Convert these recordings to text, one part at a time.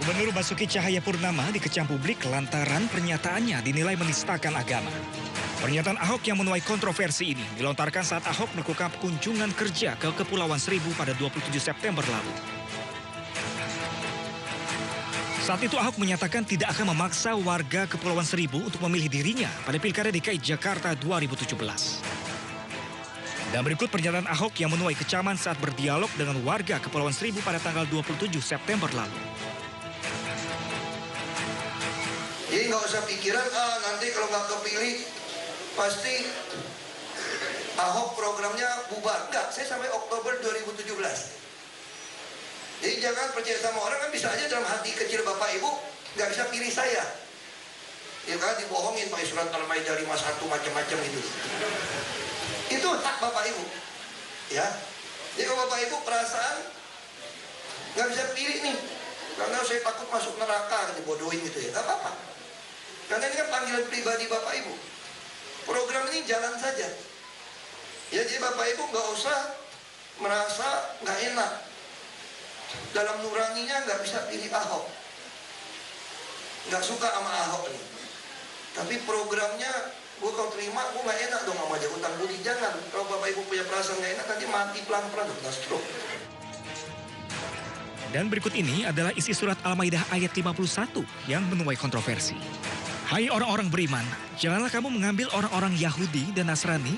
Gubernur Basuki Cahayapurnama dikecam publik lantaran pernyataannya dinilai menistakan agama. Pernyataan Ahok yang menuai kontroversi ini dilontarkan saat Ahok melakukan kunjungan kerja ke Kepulauan Seribu pada 27 September lalu. Saat itu Ahok menyatakan tidak akan memaksa warga Kepulauan Seribu untuk memilih dirinya pada Pilkada DKI Jakarta 2017. Dan berikut pernyataan Ahok yang menuai kecaman saat berdialog dengan warga Kepulauan Seribu pada tanggal 27 September lalu. Jadi nggak usah pikiran, nanti kalau nggak kepilih, pasti Ahok programnya bubar. Enggak, saya sampai Oktober 2017. Jadi jangan percaya sama orang, kan bisa aja dalam hati kecil Bapak Ibu nggak bisa pilih saya. Ya kan, dibohongin pakai surat Al-Maidah 51 macam-macam itu. Itu hak Bapak Ibu. Ya. Jadi kalau Bapak Ibu perasaan nggak bisa pilih nih, karena saya takut masuk neraka, dibodohin gitu ya, nggak apa-apa. Karena ini kan panggilan pribadi Bapak Ibu. Program ini jalan saja. Ya, jadi Bapak Ibu nggak usah merasa nggak enak. Dalam nuraninya nggak bisa pilih Ahok. Nggak suka sama Ahok nih. Tapi programnya, gue kalau terima, gue nggak enak dong sama dia utang budi. Jangan. Kalau Bapak Ibu punya perasaan nggak enak, nanti mati pelan-pelan, udah stroke. Dan berikut ini adalah isi surat Al-Maidah ayat 51 yang menuai kontroversi. Hai orang-orang beriman, janganlah kamu mengambil orang-orang Yahudi dan Nasrani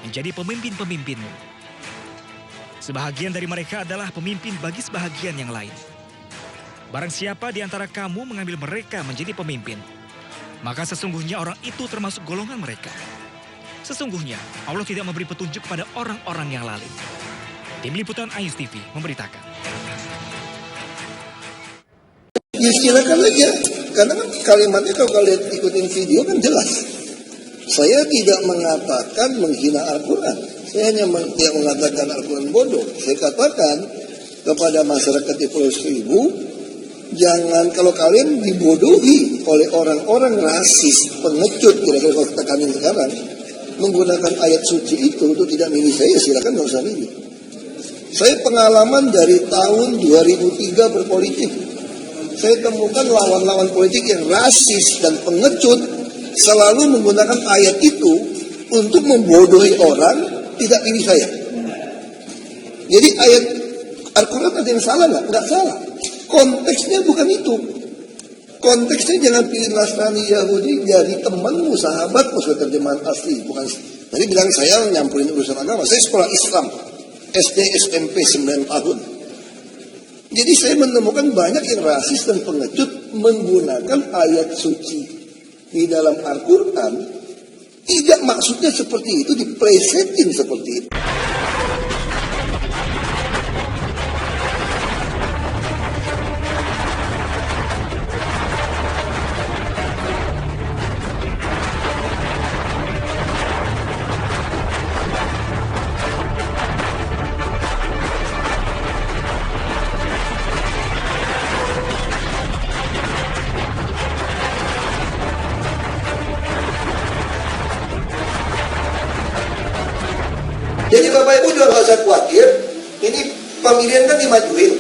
menjadi pemimpin-pemimpinmu. Sebahagian dari mereka adalah pemimpin bagi sebahagian yang lain. Barang siapa di antara kamu mengambil mereka menjadi pemimpin, maka sesungguhnya orang itu termasuk golongan mereka. Sesungguhnya Allah tidak memberi petunjuk kepada orang-orang yang lalim. Tim Liputan Ayus TV memberitakan. Ya silakan aja, karena kan kalimatnya kalau kalian ikutin video kan jelas. Saya tidak mengatakan menghina Al-Quran. Saya hanya tidak mengatakan Al-Quran bodoh. Saya katakan kepada masyarakat di Pulau Seribu, jangan kalau kalian dibodohi oleh orang-orang rasis, pengecut, kira-kira kalau tekanin sekarang, menggunakan ayat suci itu untuk tidak milih saya, silakan nggak usah milih. Saya pengalaman dari tahun 2003 berpolitik. Saya temukan lawan-lawan politik yang rasis dan pengecut selalu menggunakan ayat itu untuk membodohi orang tidak pilih saya. Jadi ayat Al-Quran ada yang salah nggak? Nggak salah. Konteksnya bukan itu. Konteksnya jangan pilih Nasrani Yahudi jadi temanmu, sahabatmu, sesuai terjemahan asli. Bukan. Tadi bilang saya nyampurin urusan agama. Saya sekolah Islam, SD, SMP 9 tahun. Jadi saya menemukan banyak yang rasis dan pengecut menggunakan ayat suci di dalam Al-Quran. Tidak maksudnya seperti itu, diplesetin seperti itu. Jadi Bapak Ibu juga nggak usah khawatir, ini pemilihan kan dimajuin.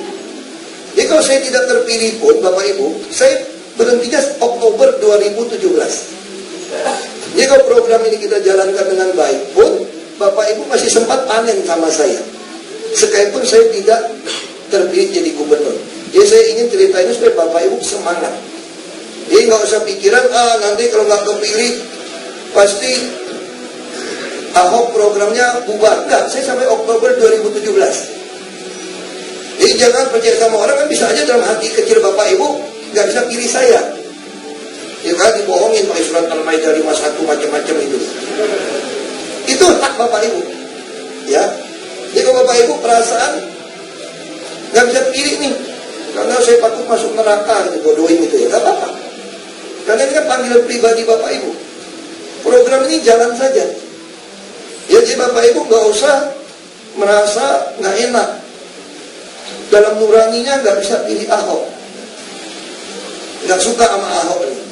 Jadi kalau saya tidak terpilih pun Bapak Ibu, saya berhentinya Oktober 2017. Jadi kalau program ini kita jalankan dengan baik pun, Bapak Ibu masih sempat panen sama saya. Sekalipun saya tidak terpilih jadi gubernur. Jadi saya ingin cerita ini supaya Bapak Ibu semangat. Jadi nggak usah pikiran, nanti kalau nggak kepilih, pasti Ahok programnya bubar. Enggak, saya sampai Oktober 2017. Jadi jangan percaya sama orang, kan bisa aja dalam hati kecil Bapak Ibu nggak bisa pilih saya. Ya kan, dibohongin pakai surat Al-Maidah 51 macam-macam itu. Itu hak Bapak Ibu. Ya. Jadi kalau Bapak Ibu perasaan nggak bisa pilih nih, karena saya takut masuk neraka, dibodohin gitu ya, nggak apa-apa. Karena ini kan panggilan pribadi Bapak Ibu. Program ini jalan saja. Ya, jadi Bapak Ibu nggak usah merasa nggak enak. Dalam nuraninya nggak bisa pilih Ahok. Nggak suka sama Ahok nih.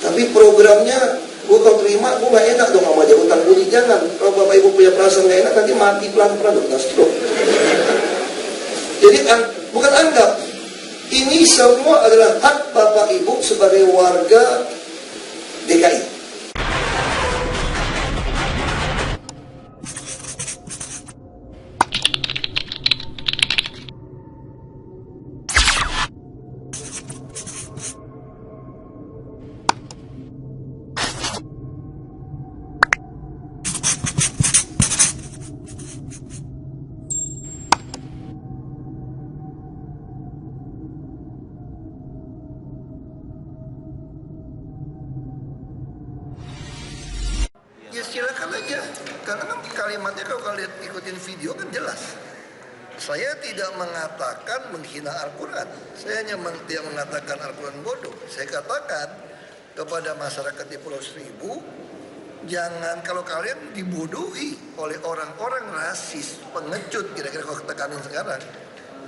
Tapi programnya, gue kalau terima, gue nggak enak dong sama dia utang budi. Jangan. Kalau Bapak Ibu punya perasaan nggak enak, nanti mati pelan-pelan, udah stroke. Jadi bukan anggap. Ini semua adalah hak Bapak Ibu sebagai warga DKI. Ya silakan aja, karena kan kalimatnya kalau kalian ikutin video kan jelas. Saya tidak mengatakan menghina Al-Quran. Saya hanya tidak mengatakan Al-Quran bodoh. Saya katakan kepada masyarakat di Pulau Seribu, jangan kalau kalian dibodohi oleh orang-orang rasis, pengecut, kira-kira kalau tekanan sekarang,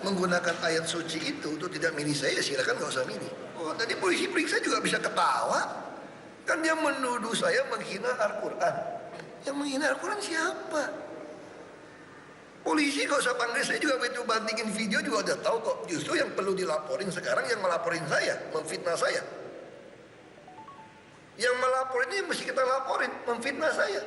menggunakan ayat suci itu untuk tidak milih saya, silakan nggak usah milih. Oh, tadi polisi periksa juga bisa ketawa. Kan dia menuduh saya menghina Al-Quran. Yang menghina Al-Quran siapa? Polisi gak usah panggil saya juga, begitu bandingin video juga udah tahu kok. Justru yang perlu dilaporin sekarang yang melaporin saya, memfitnah saya. Yang melaporin ini mesti kita laporin, memfitnah saya.